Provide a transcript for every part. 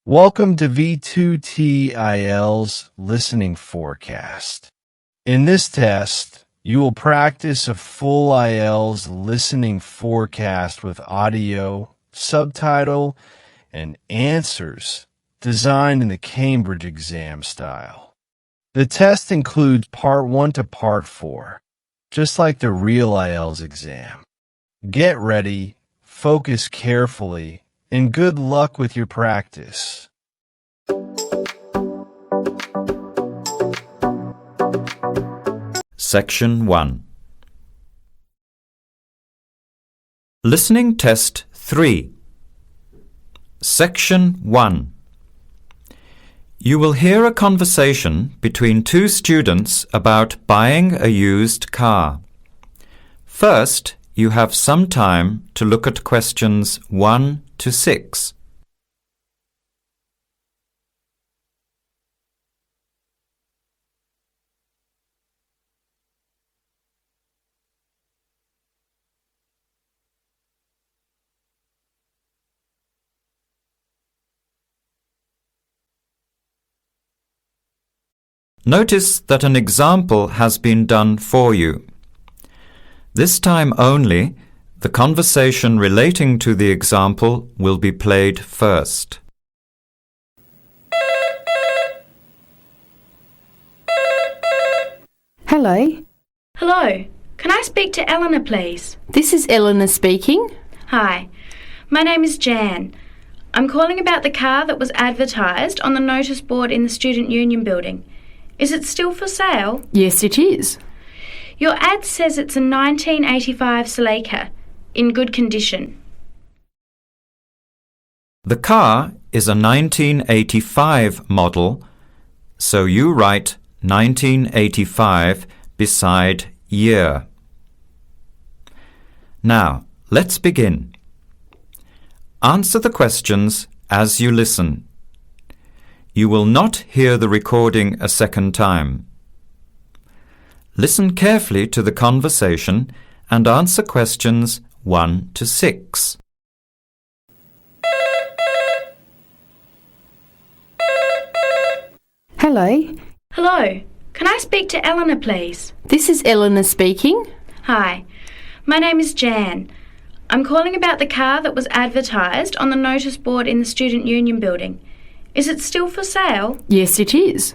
Welcome to V2T IELTS Listening Forecast. In this test, you will practice a full IELTS listening forecast with audio, subtitle, and answers designed in the Cambridge exam style. The test includes Part 1 to Part 4, just like the real IELTS exam. Get ready, focus carefully, and good luck with your practice. Section 1. Listening Test 3. Section 1. You will hear a conversation between two students about buying a used car. First, you have some time to look at questions 1 to 6. Notice that an example has been done for you. This time only, the conversation relating to the example will be played first. Hello. Hello. Can I speak to Eleanor, please? This is Eleanor speaking. Hi. My name is Jan. I'm calling about the car that was advertised on the notice board in the Student Union building. Is it still for sale? Yes, it is. Your ad says it's a 1985 Celica, in good condition. The car is a 1985 model, so you write 1985 beside year. Now, let's begin. Answer the questions as you listen. You will not hear the recording a second time. Listen carefully to the conversation and answer questions 1 to 6. Hello. Hello. Can I speak to Eleanor, please? This is Eleanor speaking. Hi. My name is Jan. I'm calling about the car that was advertised on the notice board in the Student Union building. Is it still for sale? Yes, it is.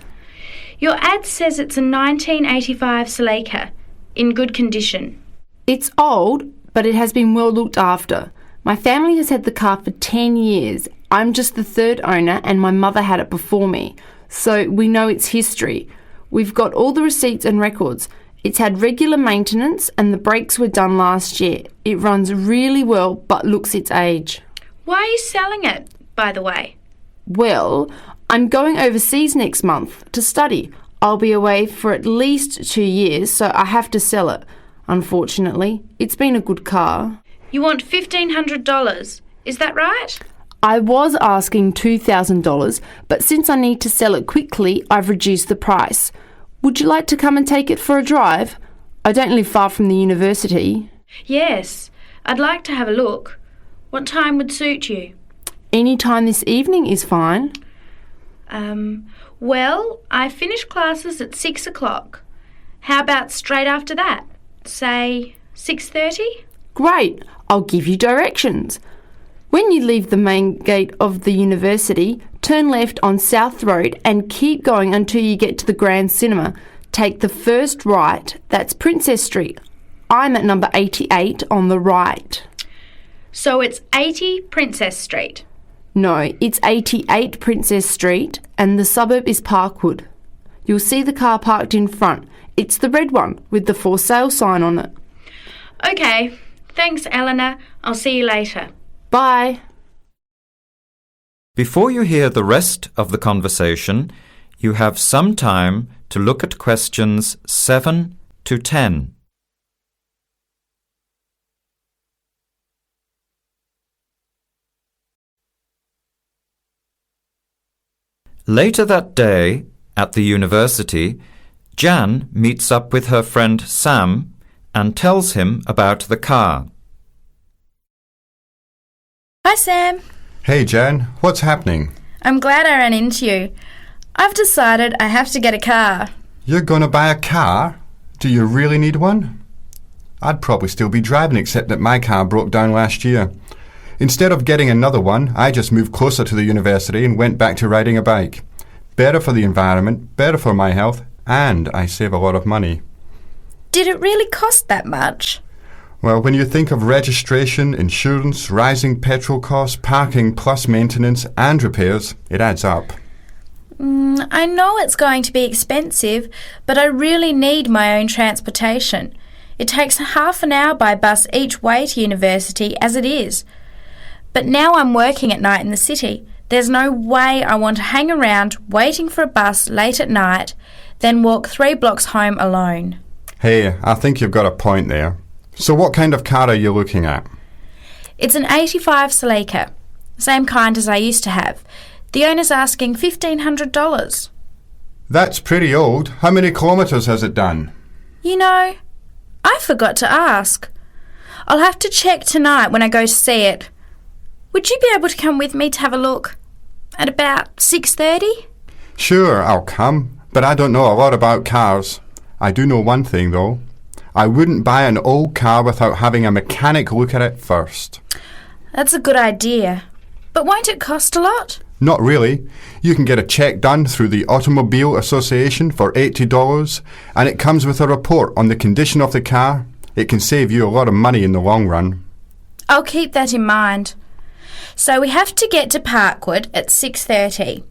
Your ad says it's a 1985 Celica, in good condition. It's old, but it has been well looked after. My family has had the car for 10 years. I'm just the third owner and my mother had it before me, so we know its history. We've got all the receipts and records. It's had regular maintenance and the brakes were done last year. It runs really well but looks its age. Why are you selling it, by the way? Well, I'm going overseas next month to study. I'll be away for at least 2 years, so I have to sell it. Unfortunately, it's been a good car. You want $1,500, is that right? I was asking $2,000, but since I need to sell it quickly, I've reduced the price. Would you like to come and take it for a drive? I don't live far from the university. Yes, I'd like to have a look. What time would suit you? Any time this evening is fine. Well, I finish classes at 6 o'clock. How about straight after that? Say 6:30? Great, I'll give you directions. When you leave the main gate of the university, turn left on South Road and keep going until you get to the Grand Cinema. Take the first right, that's Princess Street. I'm at number 88 on the right. So it's 80 Princess Street? No, it's 88 Princess Street and the suburb is Parkwood. You'll see the car parked in front. It's the red one with the for sale sign on it. Okay, thanks Eleanor. I'll see you later. Bye. Before you hear the rest of the conversation, you have some time to look at questions 7 to 10. Later that day, at the university, Jan meets up with her friend Sam and tells him about the car. Hi, Sam. Hey, Jan. What's happening? I'm glad I ran into you. I've decided I have to get a car. You're going to buy a car? Do you really need one? I'd probably still be driving, except that my car broke down last year. Instead of getting another one, I just moved closer to the university and went back to riding a bike. Better for the environment, better for my health, and I save a lot of money. Did it really cost that much? Well, when you think of registration, insurance, rising petrol costs, parking plus maintenance and repairs, it adds up. I know it's going to be expensive, but I really need my own transportation. It takes half an hour by bus each way to university as it is. But now I'm working at night in the city. There's no way I want to hang around waiting for a bus late at night, then walk 3 blocks home alone. Hey, I think you've got a point there. So what kind of car are you looking at? It's an 85 Celica, same kind as I used to have. The owner's asking $1,500. That's pretty old. How many kilometres has it done? You know, I forgot to ask. I'll have to check tonight when I go to see it. Would you be able to come with me to have a look? At about 6:30? Sure, I'll come, but I don't know a lot about cars. I do know one thing, though. I wouldn't buy an old car without having a mechanic look at it first. That's a good idea. But won't it cost a lot? Not really. You can get a check done through the Automobile Association for $80, and it comes with a report on the condition of the car. It can save you a lot of money in the long run. I'll keep that in mind. So we have to get to Parkwood at 6:30.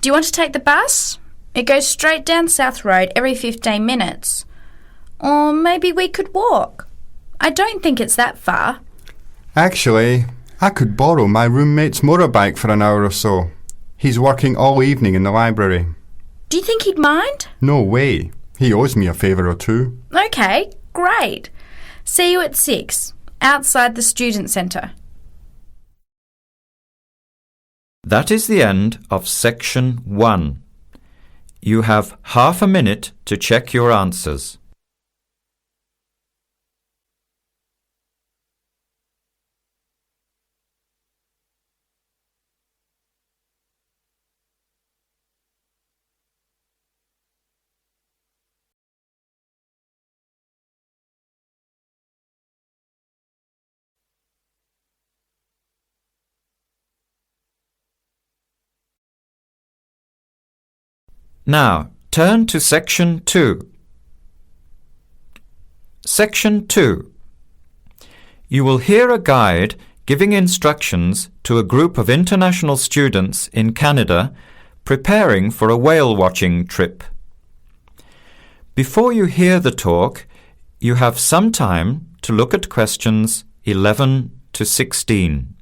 Do you want to take the bus? It goes straight down South Road every 15 minutes. Or maybe we could walk. I don't think it's that far. Actually, I could borrow my roommate's motorbike for an hour or so. He's working all evening in the library. Do you think he'd mind? No way. He owes me a favour or two. Okay, great. See you at 6, outside the student centre. That is the end of Section 1. You have half a minute to check your answers. Now, turn to Section 2. Section 2. You will hear a guide giving instructions to a group of international students in Canada preparing for a whale-watching trip. Before you hear the talk, you have some time to look at questions 11 to 16.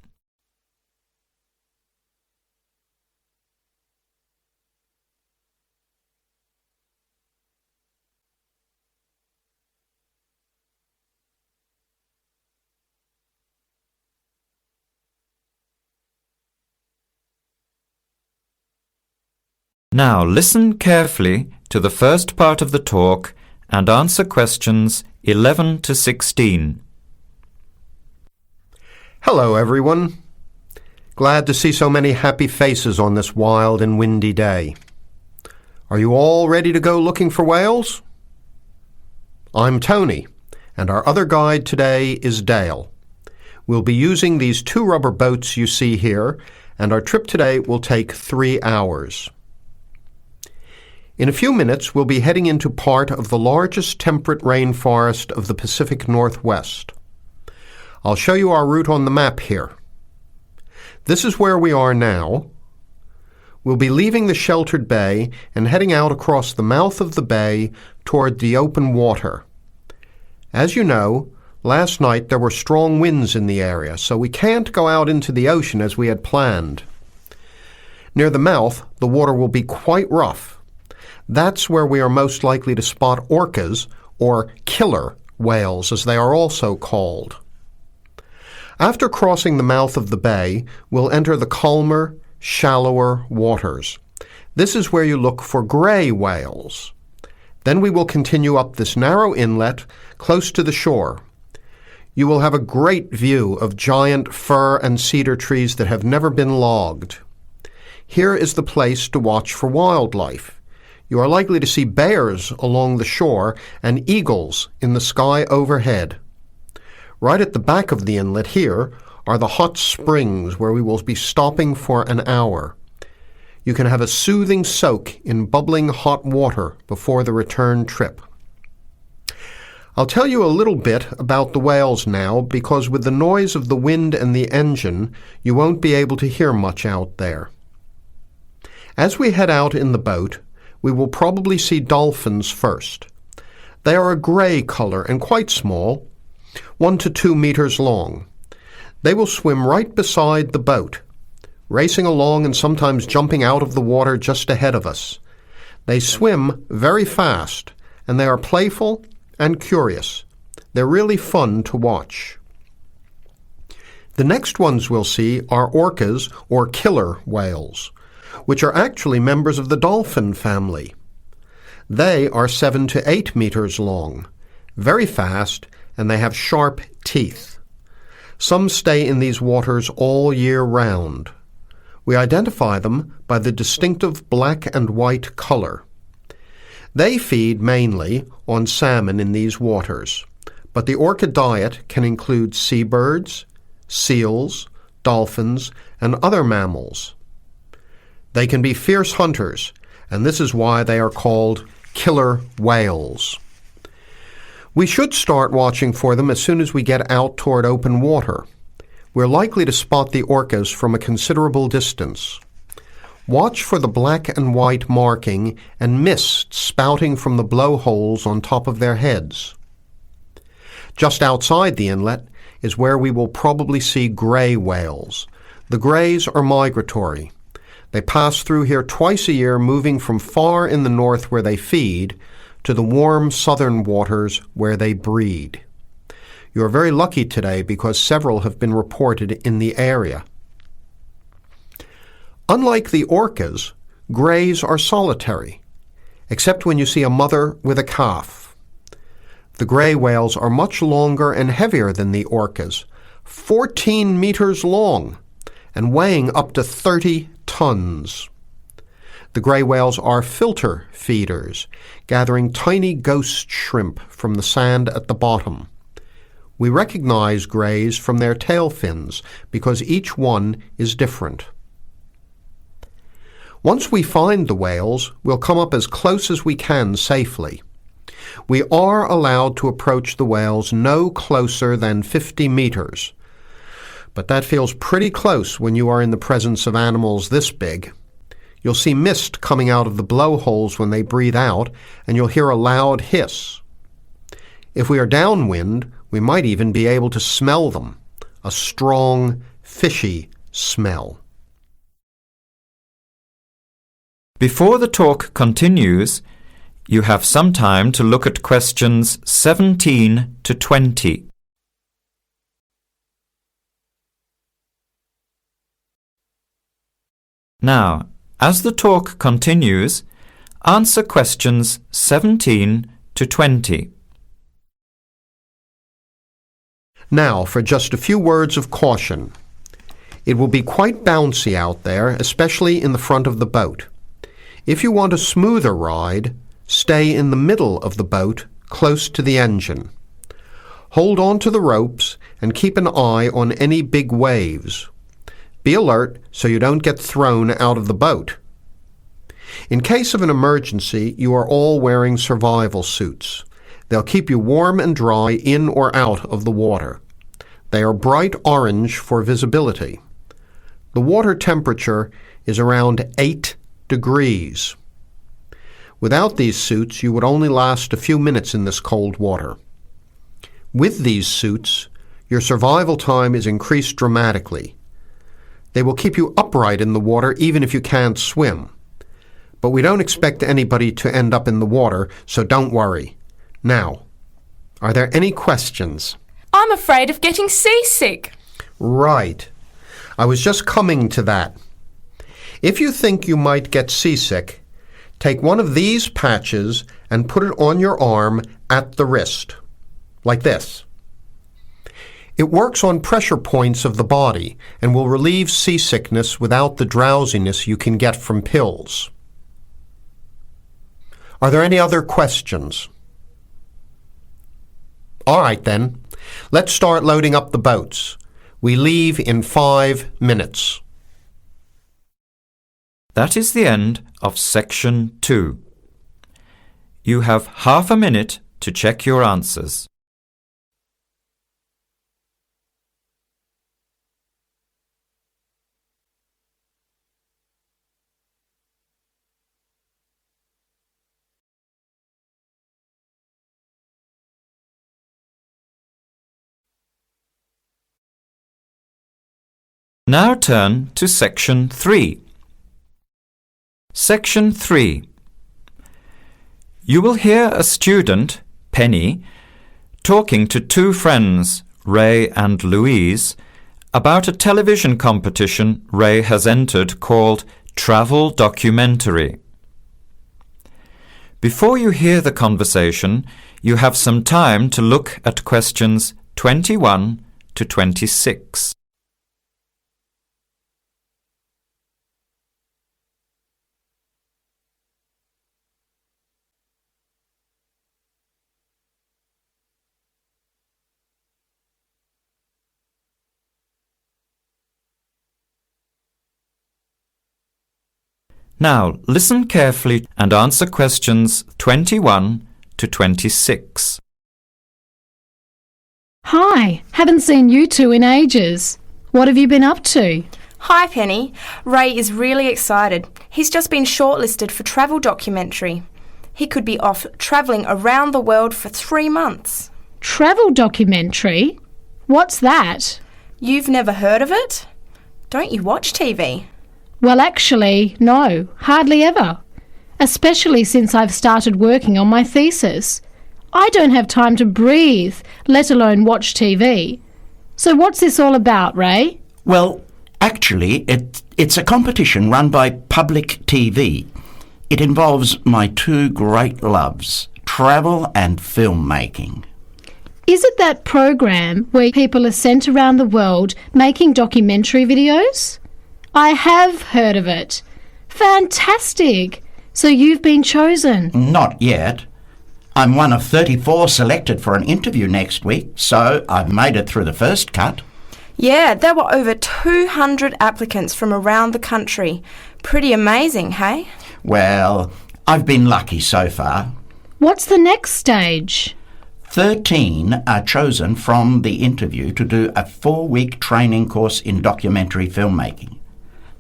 Now listen carefully to the first part of the talk and answer questions 11 to 16. Hello, everyone. Glad to see so many happy faces on this wild and windy day. Are you all ready to go looking for whales? I'm Tony, and our other guide today is Dale. We'll be using these 2 rubber boats you see here, and our trip today will take 3 hours. In a few minutes, we'll be heading into part of the largest temperate rainforest of the Pacific Northwest. I'll show you our route on the map here. This is where we are now. We'll be leaving the sheltered bay and heading out across the mouth of the bay toward the open water. As you know, last night there were strong winds in the area, so we can't go out into the ocean as we had planned. Near the mouth, the water will be quite rough. That's where we are most likely to spot orcas, or killer whales as they are also called. After crossing the mouth of the bay, we'll enter the calmer, shallower waters. This is where you look for gray whales. Then we will continue up this narrow inlet close to the shore. You will have a great view of giant fir and cedar trees that have never been logged. Here is the place to watch for wildlife. You are likely to see bears along the shore and eagles in the sky overhead. Right at the back of the inlet here are the hot springs where we will be stopping for an hour. You can have a soothing soak in bubbling hot water before the return trip. I'll tell you a little bit about the whales now, because with the noise of the wind and the engine, you won't be able to hear much out there. As we head out in the boat, we will probably see dolphins first. They are a grey colour and quite small, 1 to 2 meters long. They will swim right beside the boat, racing along and sometimes jumping out of the water just ahead of us. They swim very fast, and they are playful and curious. They're really fun to watch. The next ones we'll see are orcas, or killer whales, which are actually members of the dolphin family. They are 7 to 8 meters long, very fast, and they have sharp teeth. Some stay in these waters all year round. We identify them by the distinctive black and white color. They feed mainly on salmon in these waters, but the orca diet can include seabirds, seals, dolphins, and other mammals. They can be fierce hunters, and this is why they are called killer whales. We should start watching for them as soon as we get out toward open water. We're likely to spot the orcas from a considerable distance. Watch for the black and white marking and mist spouting from the blowholes on top of their heads. Just outside the inlet is where we will probably see gray whales. The grays are migratory. They pass through here twice a year, moving from far in the north where they feed to the warm southern waters where they breed. You are very lucky today because several have been reported in the area. Unlike the orcas, grays are solitary, except when you see a mother with a calf. The gray whales are much longer and heavier than the orcas, 14 meters long and weighing up to 30 tons. The gray whales are filter feeders, gathering tiny ghost shrimp from the sand at the bottom. We recognize grays from their tail fins because each one is different. Once we find the whales, we'll come up as close as we can safely. We are allowed to approach the whales no closer than 50 meters, but that feels pretty close when you are in the presence of animals this big. You'll see mist coming out of the blowholes when they breathe out, and you'll hear a loud hiss. If we are downwind, we might even be able to smell them, a strong, fishy smell. Before the talk continues, you have some time to look at questions 17 to 20. Now, as the talk continues, answer questions 17 to 20. Now, for just a few words of caution. It will be quite bouncy out there, especially in the front of the boat. If you want a smoother ride, stay in the middle of the boat, close to the engine. Hold on to the ropes and keep an eye on any big waves. Be alert so you don't get thrown out of the boat. In case of an emergency, you are all wearing survival suits. They'll keep you warm and dry in or out of the water. They are bright orange for visibility. The water temperature is around 8 degrees. Without these suits, you would only last a few minutes in this cold water. With these suits, your survival time is increased dramatically. They will keep you upright in the water even if you can't swim. But we don't expect anybody to end up in the water, so don't worry. Now, are there any questions? I'm afraid of getting seasick. Right. I was just coming to that. If you think you might get seasick, take one of these patches and put it on your arm at the wrist, like this. It works on pressure points of the body and will relieve seasickness without the drowsiness you can get from pills. Are there any other questions? All right then, let's start loading up the boats. We leave in 5 minutes. That is the end of Section 2. You have half a minute to check your answers. Now turn to Section 3. Section 3. You will hear a student, Penny, talking to two friends, Ray and Louise, about a television competition Ray has entered called Travel Documentary. Before you hear the conversation, you have some time to look at questions 21 to 26. Now, listen carefully and answer questions 21 to 26. Hi, haven't seen you two in ages. What have you been up to? Hi, Penny. Ray is really excited. He's just been shortlisted for travel documentary. He could be off travelling around the world for 3 months. Travel documentary? What's that? You've never heard of it? Don't you watch TV? Well, actually, no, hardly ever. Especially since I've started working on my thesis. I don't have time to breathe, let alone watch TV. So what's this all about, Ray? Well, actually, it's a competition run by public TV. It involves my two great loves, travel and filmmaking. Is it that program where people are sent around the world making documentary videos? I have heard of it. Fantastic! So you've been chosen? Not yet. I'm one of 34 selected for an interview next week, so I've made it through the first cut. Yeah, there were over 200 applicants from around the country. Pretty amazing, hey? Well, I've been lucky so far. What's the next stage? 13 are chosen from the interview to do a 4-week training course in documentary filmmaking.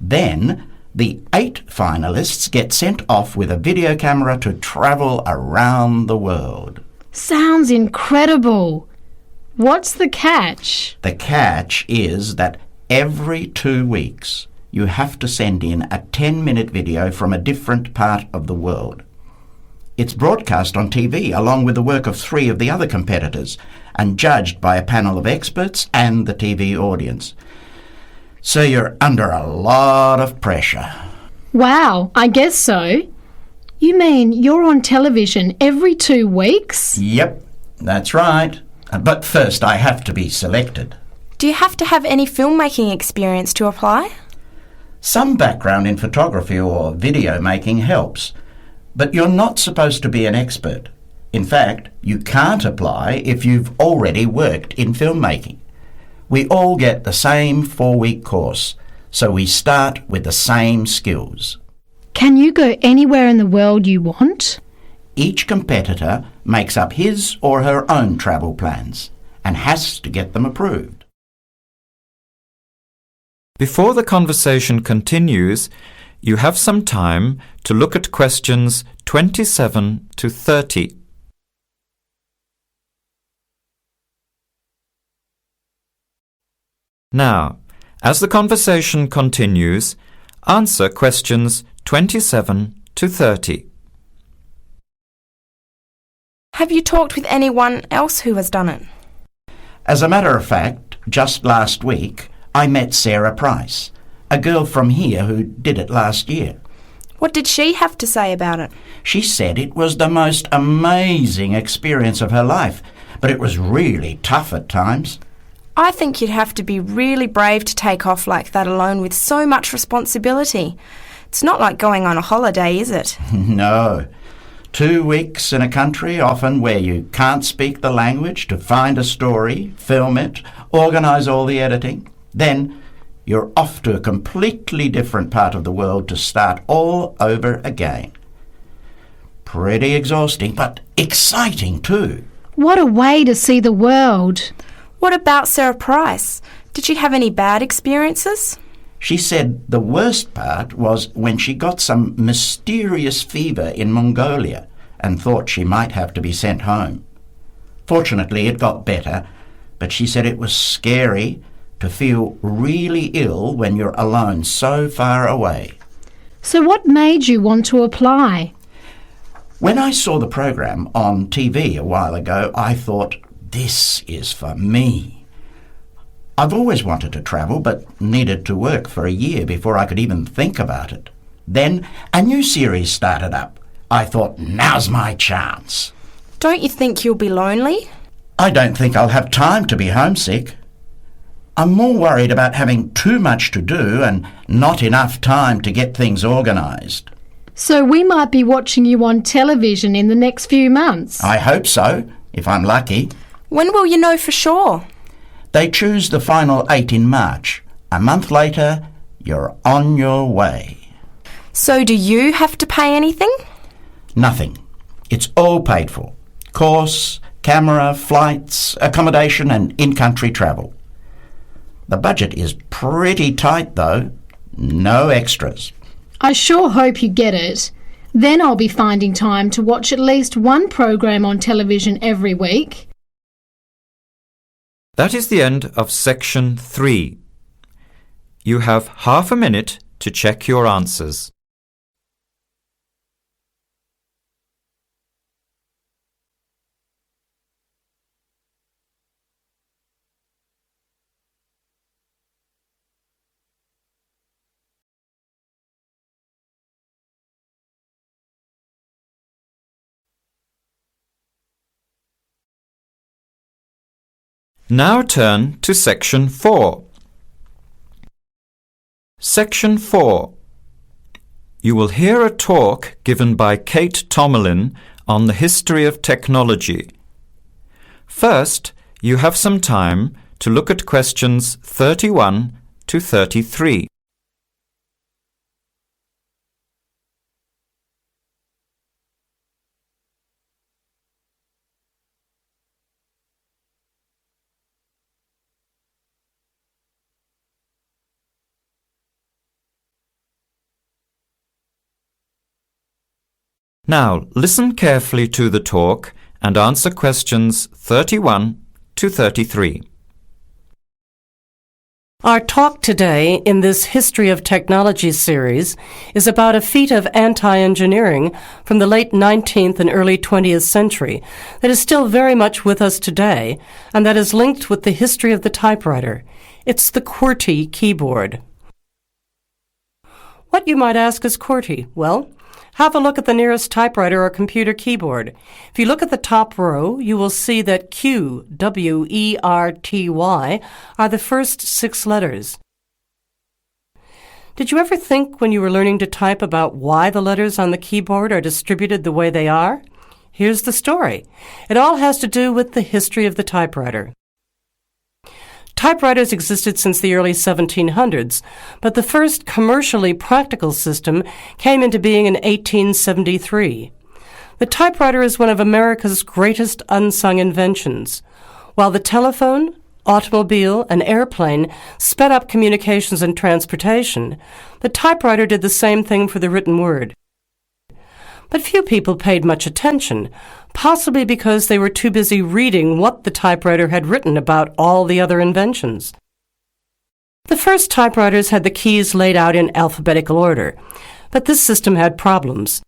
Then, the 8 finalists get sent off with a video camera to travel around the world. Sounds incredible. What's the catch? The catch is that every 2 weeks you have to send in a 10-minute video from a different part of the world. It's broadcast on TV along with the work of 3 of the other competitors and judged by a panel of experts and the TV audience. So you're under a lot of pressure. Wow, I guess so. You mean you're on television every 2 weeks? Yep, that's right. But first I have to be selected. Do you have to have any filmmaking experience to apply? Some background in photography or video making helps, but you're not supposed to be an expert. In fact, you can't apply if you've already worked in filmmaking. We all get the same 4-week course, so we start with the same skills. Can you go anywhere in the world you want? Each competitor makes up his or her own travel plans and has to get them approved. Before the conversation continues, you have some time to look at questions 27 to 30. Now, as the conversation continues, answer questions 27 to 30. Have you talked with anyone else who has done it? As a matter of fact, just last week, I met Sarah Price, a girl from here who did it last year. What did she have to say about it? She said it was the most amazing experience of her life, but it was really tough at times. I think you'd have to be really brave to take off like that alone with so much responsibility. It's not like going on a holiday, is it? No. 2 weeks in a country, often where you can't speak the language, to find a story, film it, organise all the editing. Then you're off to a completely different part of the world to start all over again. Pretty exhausting, but exciting too. What a way to see the world. What about Sarah Price? Did she have any bad experiences? She said the worst part was when she got some mysterious fever in Mongolia and thought she might have to be sent home. Fortunately, it got better, but she said it was scary to feel really ill when you're alone so far away. So what made you want to apply? When I saw the program on TV a while ago, I thought, this is for me. I've always wanted to travel, but needed to work for a year before I could even think about it. Then a new series started up. I thought, now's my chance. Don't you think you'll be lonely? I don't think I'll have time to be homesick. I'm more worried about having too much to do and not enough time to get things organised. So we might be watching you on television in the next few months. I hope so, if I'm lucky. When will you know for sure? They choose the final 8 in March. A month later, you're on your way. So do you have to pay anything? Nothing. It's all paid for. Course, camera, flights, accommodation and in-country travel. The budget is pretty tight though. No extras. I sure hope you get it. Then I'll be finding time to watch at least one program on television every week. That is the end of section 3. You have half a minute to check your answers. Now turn to section 4. Section 4. You will hear a talk given by Kate Tomalin on the history of technology. First, you have some time to look at questions 31 to 33. Now, listen carefully to the talk and answer questions 31 to 33. Our talk today in this History of Technology series is about a feat of anti-engineering from the late 19th and early 20th century that is still very much with us today and that is linked with the history of the typewriter. It's the QWERTY keyboard. What, you might ask, is QWERTY? Well, have a look at the nearest typewriter or computer keyboard. If you look at the top row, you will see that Q, W-E-R-T-Y, are the first 6 letters. Did you ever think when you were learning to type about why the letters on the keyboard are distributed the way they are? Here's the story. It all has to do with the history of the typewriter. Typewriters existed since the early 1700s, but the first commercially practical system came into being in 1873. The typewriter is one of America's greatest unsung inventions. While the telephone, automobile, and airplane sped up communications and transportation, the typewriter did the same thing for the written word. But few people paid much attention, possibly because they were too busy reading what the typewriter had written about all the other inventions. The first typewriters had the keys laid out in alphabetical order, but this system had problems.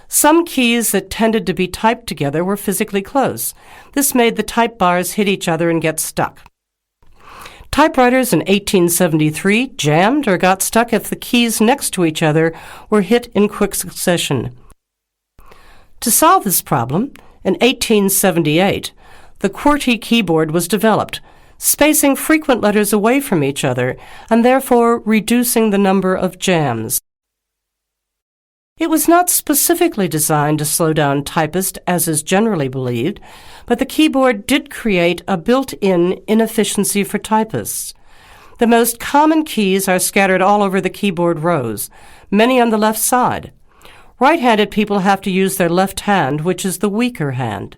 Some keys that tended to be typed together were physically close. This made the type bars hit each other and get stuck. Typewriters in 1873 jammed or got stuck if the keys next to each other were hit in quick succession. To solve this problem, in 1878, the QWERTY keyboard was developed. spacing frequent letters away from each other and therefore reducing the number of jams. It was not specifically designed to slow down typists, as is generally believed, but the keyboard did create a built-in inefficiency for typists. The most common keys are scattered all over the keyboard rows, many on the left side. Right-handed people have to use their left hand, which is the weaker hand.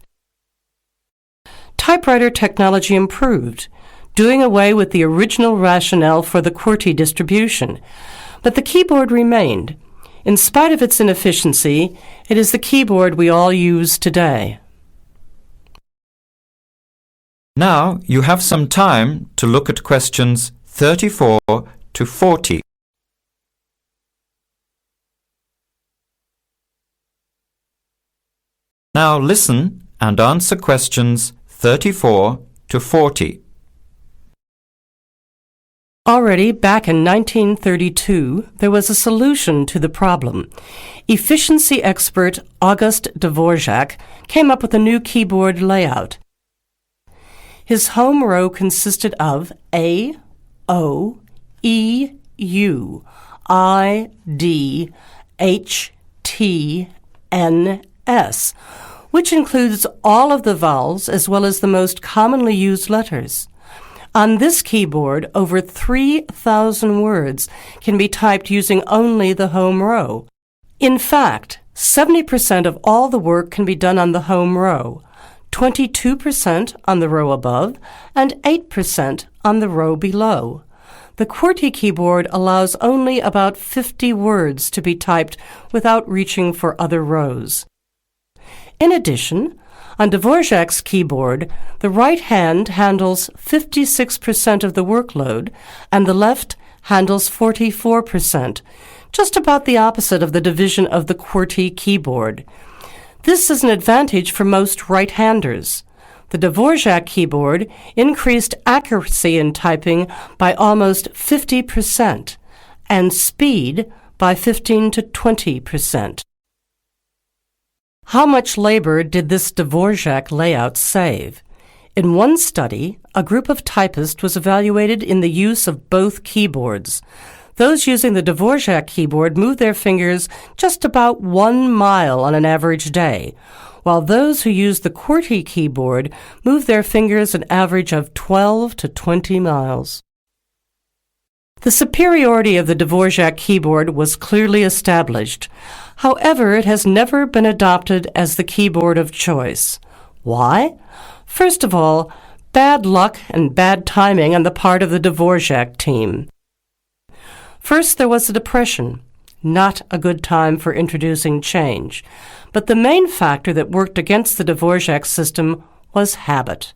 Typewriter technology improved, doing away with the original rationale for the QWERTY distribution, but the keyboard remained. In spite of its inefficiency, it is the keyboard we all use today. Now you have some time to look at questions 34 to 40. Now listen and answer questions 34 to 40. Already back in 1932, there was a solution to the problem. Efficiency expert August Dvorak came up with a new keyboard layout. His home row consisted of A, O, E, U, I, D, H, T, N, S, which includes all of the vowels as well as the most commonly used letters. On this keyboard, over 3,000 words can be typed using only the home row. In fact, 70% of all the work can be done on the home row, 22% on the row above, and 8% on the row below. The QWERTY keyboard allows only about 50 words to be typed without reaching for other rows. In addition, on Dvorak's keyboard, the right hand handles 56% of the workload and the left handles 44%, just about the opposite of the division of the QWERTY keyboard. This is an advantage for most right-handers. The Dvorak keyboard increased accuracy in typing by almost 50% and speed by 15 to 20%. How much labor did this Dvorak layout save? In one study, a group of typists was evaluated in the use of both keyboards. Those using the Dvorak keyboard moved their fingers just about 1 mile on an average day, while those who used the QWERTY keyboard moved their fingers an average of 12 to 20 miles. The superiority of the Dvorak keyboard was clearly established. However, it has never been adopted as the keyboard of choice. Why? First of all, bad luck and bad timing on the part of the Dvorak team. First, there was the Depression, not a good time for introducing change. But the main factor that worked against the Dvorak system was habit.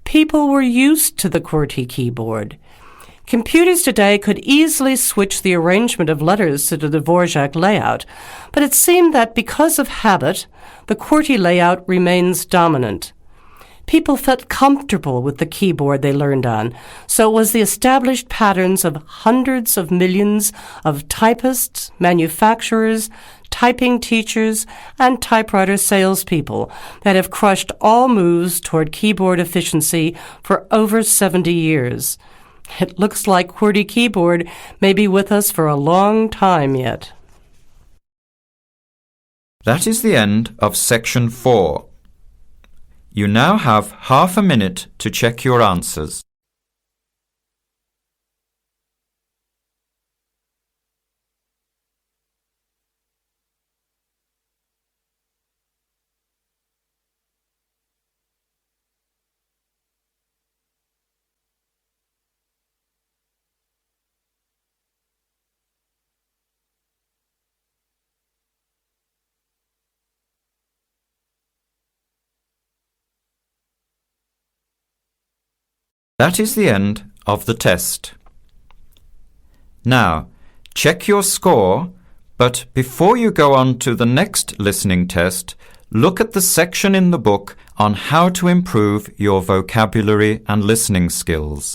People were used to the QWERTY keyboard. Computers today could easily switch the arrangement of letters to the Dvorak layout, but it seemed that because of habit, the QWERTY layout remains dominant. People felt comfortable with the keyboard they learned on, so it was the established patterns of hundreds of millions of typists, manufacturers, typing teachers, and typewriter salespeople that have crushed all moves toward keyboard efficiency for over 70 years. It looks like QWERTY keyboard may be with us for a long time yet. That is the end of section 4. You now have half a minute to check your answers. That is the end of the test. Now, check your score, but before you go on to the next listening test, look at the section in the book on how to improve your vocabulary and listening skills.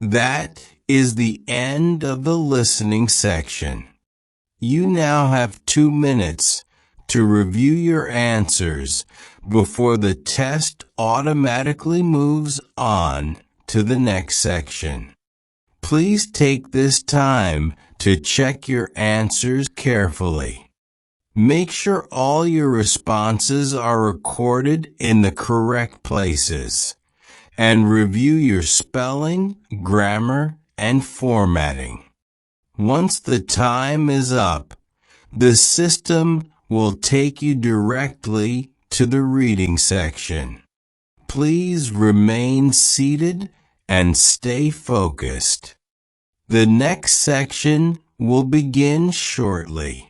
That is the end of the listening section. You now have 2 minutes to review your answers before the test automatically moves on to the next section. Please take this time to check your answers carefully. Make sure all your responses are recorded in the correct places, and review your spelling, grammar, and formatting. Once the time is up, the system will take you directly to the reading section. Please remain seated and stay focused. The next section will begin shortly.